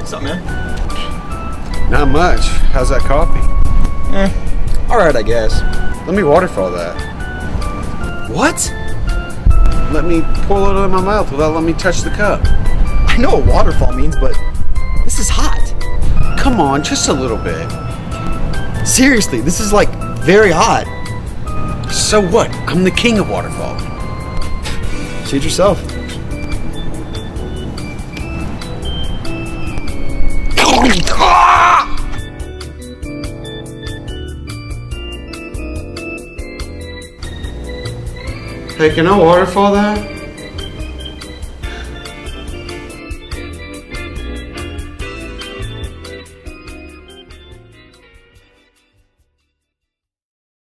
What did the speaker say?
What's up, man? Not much. How's that coffee? Alright, I guess. Let me waterfall that. What? Let me pour it in my mouth without letting me touch the cup. I know what waterfall means, but this is hot. Come on, just a little bit. Seriously, this is like very hot. So what? I'm the king of waterfall. Suit yourself. Hey, can I waterfall that?